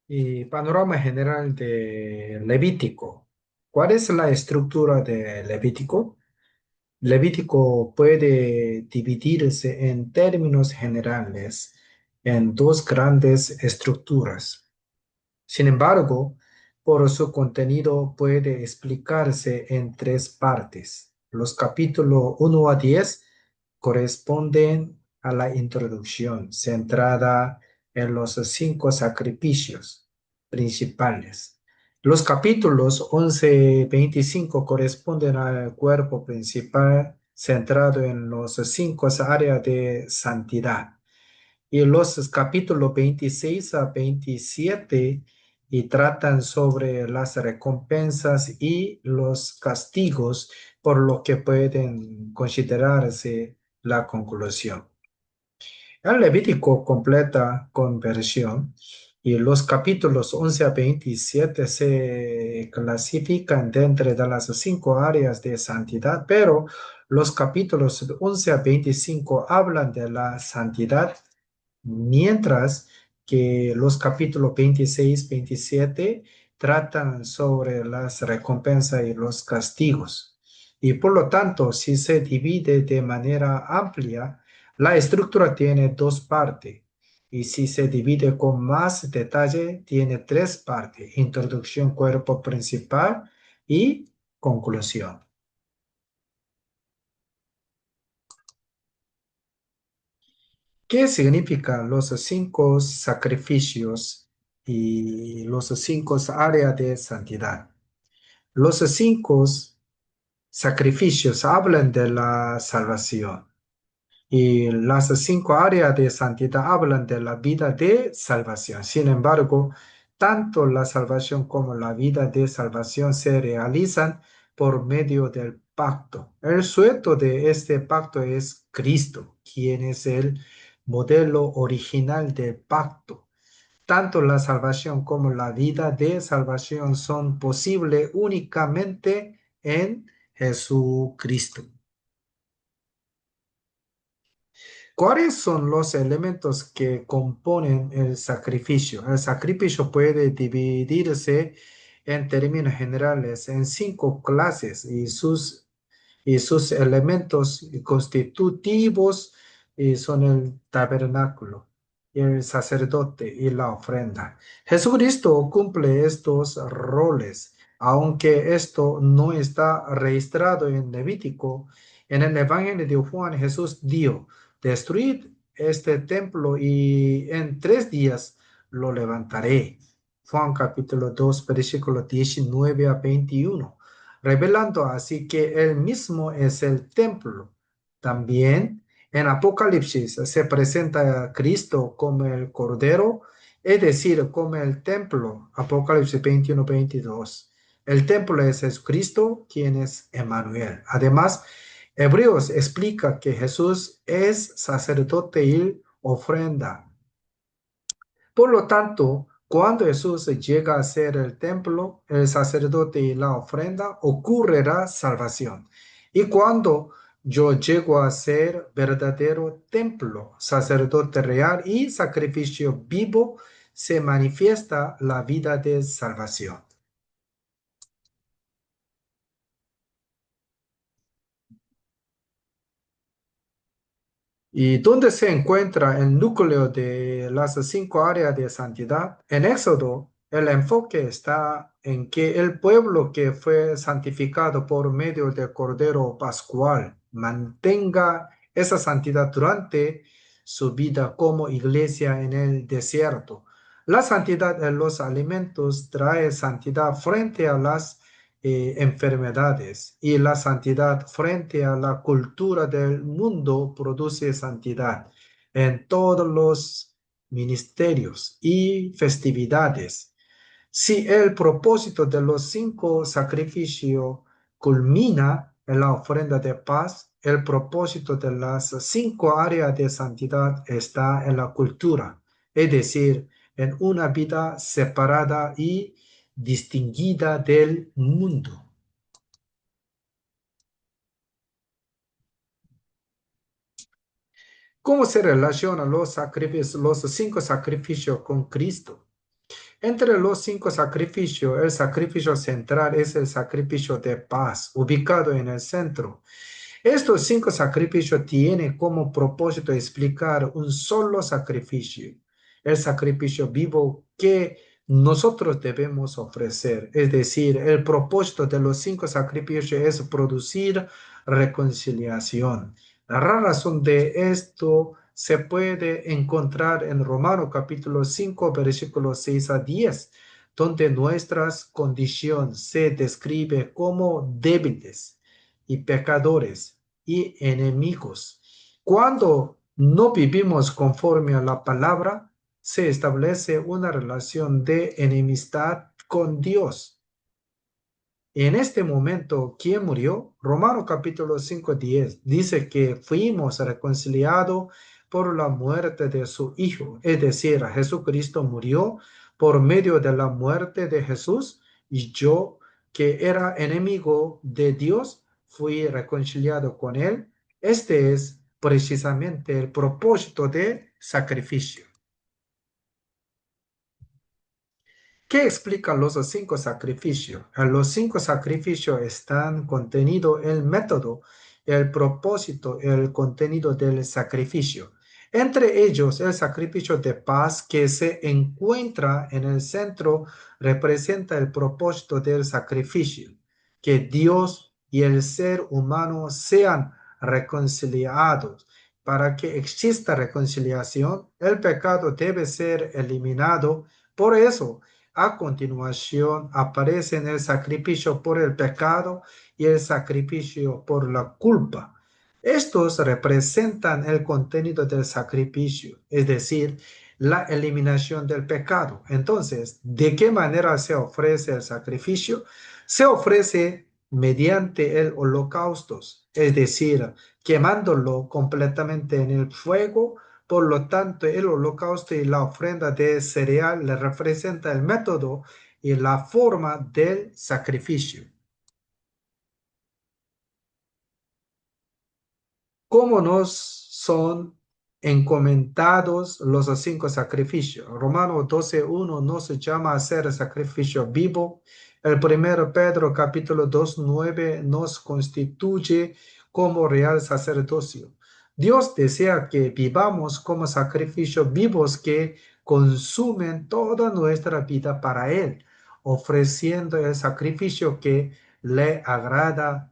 Y panorama general de Levítico. ¿Cuál es la estructura de Levítico? Levítico puede dividirse en términos generales en dos grandes estructuras. Sin embargo, por su contenido puede explicarse en tres partes. Los capítulos 1 a 10 corresponden a la introducción, centrada en los cinco sacrificios principales. Los capítulos 11 a 25 corresponden al cuerpo principal, centrado en los cinco áreas de santidad. Y los capítulos 26 a 27 y tratan sobre las recompensas y los castigos, por lo que pueden considerarse la conclusión. El Levítico completa conversión y los capítulos 11 a 27 se clasifican dentro de las cinco áreas de santidad, pero los capítulos 11 a 25 hablan de la santidad, mientras que los capítulos 26, 27 tratan sobre las recompensas y los castigos. Y por lo tanto, si se divide de manera amplia, la estructura tiene dos partes. Y si se divide con más detalle, tiene tres partes: introducción, cuerpo principal y conclusión. ¿Qué significan los cinco sacrificios y los cinco áreas de santidad? Los cinco sacrificios hablan de la salvación y las cinco áreas de santidad hablan de la vida de salvación. Sin embargo, tanto la salvación como la vida de salvación se realizan por medio del pacto. El sujeto de este pacto es Cristo, quien es el modelo original del pacto. Tanto la salvación como la vida de salvación son posibles únicamente en Jesucristo. ¿Cuáles son los elementos que componen el sacrificio? El sacrificio puede dividirse en términos generales en cinco clases y sus elementos constitutivos son el tabernáculo, el sacerdote y la ofrenda. Jesucristo cumple estos roles, aunque esto no está registrado en Levítico. En el Evangelio de Juan, Jesús dijo: destruid este templo y en 3 días lo levantaré. Juan capítulo 2, versículo 19 a 21, revelando así que Él mismo es el templo. También en Apocalipsis se presenta a Cristo como el Cordero, es decir, como el templo. Apocalipsis 21, 22. El templo es Jesucristo, quien es Emmanuel. Además, Hebreos explica que Jesús es sacerdote y ofrenda. Por lo tanto, cuando Jesús llega a ser el templo, el sacerdote y la ofrenda, ocurrirá salvación. Y cuando yo llego a ser verdadero templo, sacerdote real y sacrificio vivo, se manifiesta la vida de salvación. ¿Y dónde se encuentra el núcleo de las cinco áreas de santidad? En Éxodo, el enfoque está en que el pueblo que fue santificado por medio del Cordero Pascual mantenga esa santidad durante su vida como iglesia en el desierto. La santidad en los alimentos trae santidad frente a las enfermedades, y la santidad frente a la cultura del mundo produce santidad en todos los ministerios y festividades. Si el propósito de los cinco sacrificios culmina en la ofrenda de paz, el propósito de las cinco áreas de santidad está en la cultura, es decir, en una vida separada y distinguida del mundo. ¿Cómo se relacionan los cinco sacrificios con Cristo? Entre los cinco sacrificios, el sacrificio central es el sacrificio de paz, ubicado en el centro. Estos cinco sacrificios tienen como propósito explicar un solo sacrificio, el sacrificio vivo que nosotros debemos ofrecer. Es decir, el propósito de los cinco sacrificios es producir reconciliación. La razón de esto se puede encontrar en Romanos capítulo 5, versículos 6 a 10, donde nuestra condición se describe como débiles y pecadores y enemigos. Cuando no vivimos conforme a la palabra, se establece una relación de enemistad con Dios. En este momento, ¿quién murió? Romano capítulo 5:10 dice que fuimos reconciliados por la muerte de su Hijo. Es decir, Jesucristo murió por medio de la muerte de Jesús y yo, que era enemigo de Dios, fui reconciliado con Él. Este es precisamente el propósito de sacrificio. ¿Qué explican los cinco sacrificios? En los cinco sacrificios están contenido el método, el propósito, el contenido del sacrificio. Entre ellos, el sacrificio de paz que se encuentra en el centro representa el propósito del sacrificio, que Dios y el ser humano sean reconciliados. Para que exista reconciliación, el pecado debe ser eliminado. Por eso, a continuación aparecen el sacrificio por el pecado y el sacrificio por la culpa. Estos representan el contenido del sacrificio, es decir, la eliminación del pecado. Entonces, ¿de qué manera se ofrece el sacrificio? Se ofrece mediante el holocausto, es decir, quemándolo completamente en el fuego. Por lo tanto, el holocausto y la ofrenda de cereal le representa el método y la forma del sacrificio. ¿Cómo nos son encomendados los cinco sacrificios? Romanos 12:1 nos llama a hacer sacrificio vivo. El primero Pedro capítulo 2:9 nos constituye como real sacerdocio. Dios desea que vivamos como sacrificios vivos que consumen toda nuestra vida para Él, ofreciendo el sacrificio que le agrada,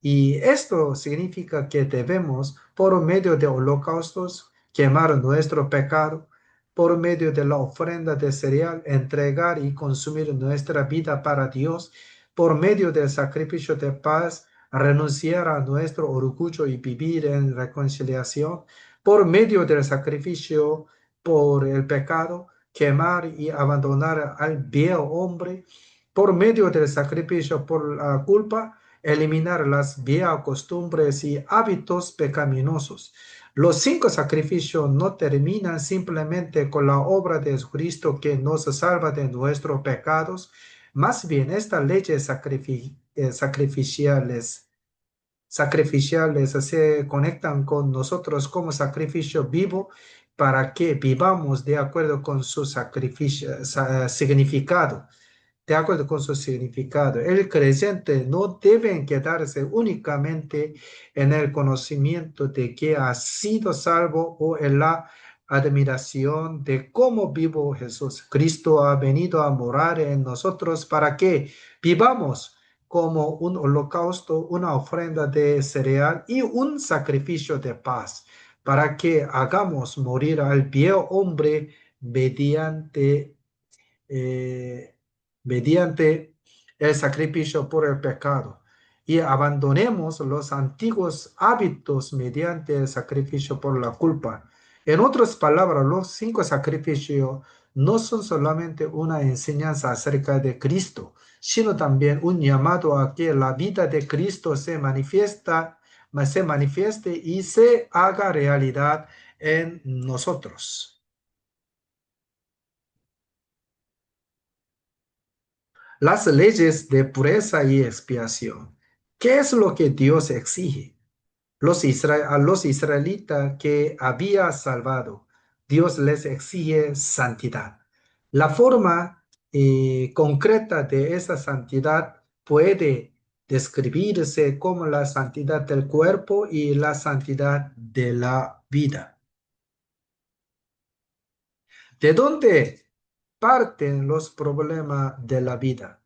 y esto significa que debemos, por medio de holocaustos, quemar nuestro pecado, por medio de la ofrenda de cereal, entregar y consumir nuestra vida para Dios, por medio del sacrificio de paz, renunciar a nuestro orgullo y vivir en reconciliación, por medio del sacrificio por el pecado, quemar y abandonar al viejo hombre, por medio del sacrificio por la culpa, eliminar las viejas costumbres y hábitos pecaminosos. Los cinco sacrificios no terminan simplemente con la obra de Jesucristo que nos salva de nuestros pecados. Más bien, estas leyes sacrificiales se conectan con nosotros como sacrificio vivo para que vivamos de acuerdo con su significado, de acuerdo con su significado. El creyente no debe quedarse únicamente en el conocimiento de que ha sido salvo o en la admiración de cómo vivo Jesús. Cristo ha venido a morar en nosotros para que vivamos como un holocausto, una ofrenda de cereal y un sacrificio de paz, para que hagamos morir al viejo hombre mediante eh, mediante el sacrificio por el pecado y abandonemos los antiguos hábitos mediante el sacrificio por la culpa. En otras palabras, los cinco sacrificios no son solamente una enseñanza acerca de Cristo, sino también un llamado a que la vida de Cristo se manifieste y se haga realidad en nosotros. Las leyes de pureza y expiación. ¿Qué es lo que Dios exige? A los israelitas que había salvado, Dios les exige santidad. La forma concreta de esa santidad puede describirse como la santidad del cuerpo y la santidad de la vida. ¿De dónde parten los problemas de la vida?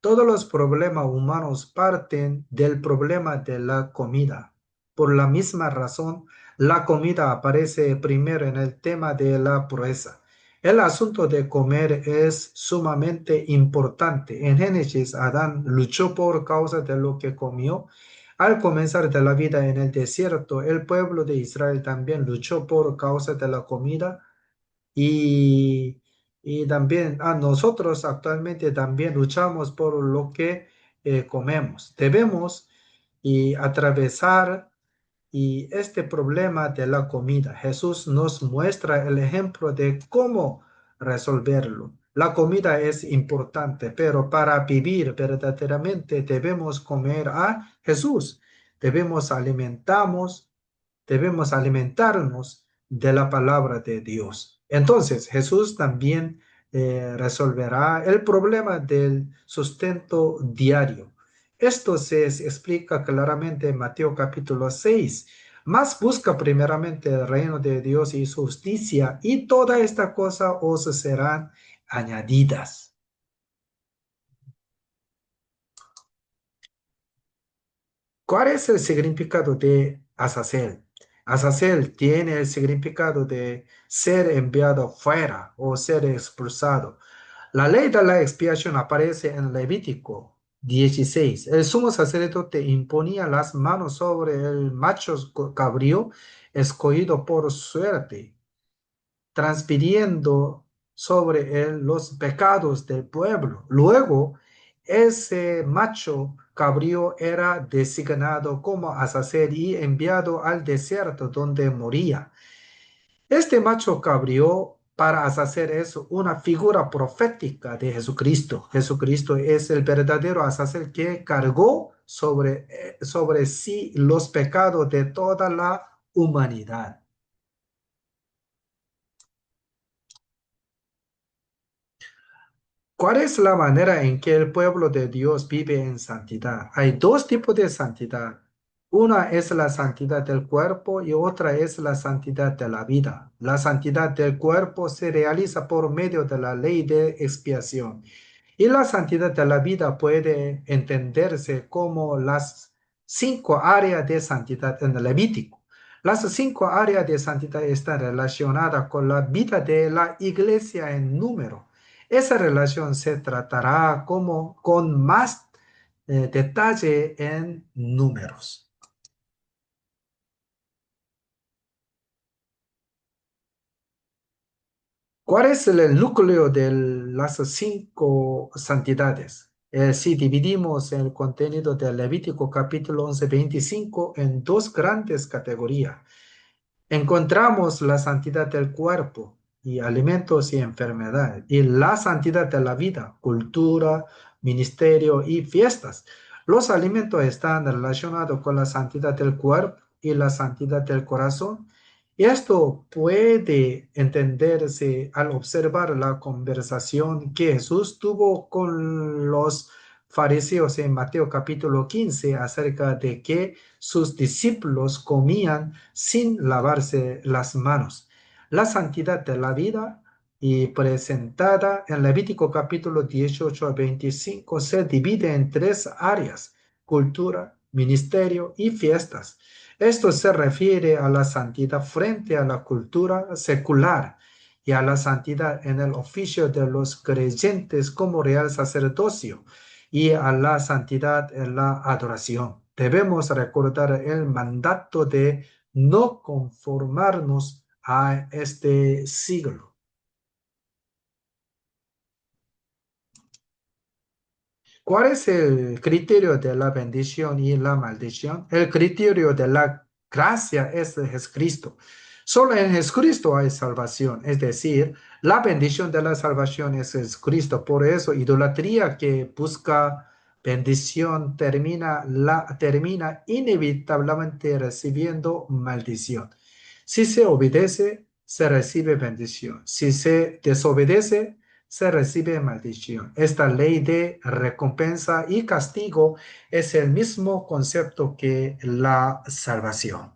Todos los problemas humanos parten del problema de la comida. Por la misma razón, la comida aparece primero en el tema de la pureza. El asunto de comer es sumamente importante. En Génesis, Adán luchó por causa de lo que comió. Al comenzar de la vida en el desierto, el pueblo de Israel también luchó por causa de la comida y, y también a nosotros actualmente también luchamos por lo que comemos. Debemos atravesar este problema de la comida. Jesús nos muestra el ejemplo de cómo resolverlo. La comida es importante, pero para vivir verdaderamente debemos comer a Jesús. Debemos alimentarnos debemos alimentarnos de la palabra de Dios. Entonces, Jesús también resolverá el problema del sustento diario. Esto se explica claramente en Mateo capítulo 6. Más busca primeramente el reino de Dios y su justicia, y toda esta cosa os serán añadidas. ¿Cuál es el significado de Azazel? Azazel tiene el significado de ser enviado fuera o ser expulsado. La ley de la expiación aparece en Levítico 16. El sumo sacerdote imponía las manos sobre el macho cabrío escogido por suerte, transfiriendo sobre él los pecados del pueblo. Luego, ese macho cabrío era designado como Azazel y enviado al desierto donde moría. Este macho cabrío para Azazel es una figura profética de Jesucristo. Jesucristo es el verdadero Azazel que cargó sobre sí los pecados de toda la humanidad. ¿Cuál es la manera en que el pueblo de Dios vive en santidad? Hay dos tipos de santidad. Una es la santidad del cuerpo y otra es la santidad de la vida. La santidad del cuerpo se realiza por medio de la ley de expiación. Y la santidad de la vida puede entenderse como las 5 áreas de santidad en el Levítico. Las 5 áreas de santidad están relacionadas con la vida de la iglesia en número. Esa relación se tratará como con más detalle en números. ¿Cuál es el núcleo de las 5 santidades? Si dividimos el contenido del Levítico capítulo 11:25 en dos grandes categorías, encontramos la santidad del cuerpo y alimentos y enfermedades, y la santidad de la vida, cultura, ministerio y fiestas. Los alimentos están relacionados con la santidad del cuerpo y la santidad del corazón. Y esto puede entenderse al observar la conversación que Jesús tuvo con los fariseos en Mateo capítulo 15 acerca de que sus discípulos comían sin lavarse las manos. La santidad de la vida y presentada en Levítico capítulo 18 a 25 se divide en 3 áreas: cultura, ministerio y fiestas. Esto se refiere a la santidad frente a la cultura secular y a la santidad en el oficio de los creyentes como real sacerdocio y a la santidad en la adoración. Debemos recordar el mandato de no conformarnos a este siglo. ¿Cuál es el criterio de la bendición y la maldición? El criterio de la gracia es Jesucristo. Solo en Jesucristo hay salvación, es decir, la bendición de la salvación es Jesucristo. Por eso, idolatría que busca bendición termina inevitablemente recibiendo maldición. Si se obedece, se recibe bendición. Si se desobedece, se recibe maldición. Esta ley de recompensa y castigo es el mismo concepto que la salvación.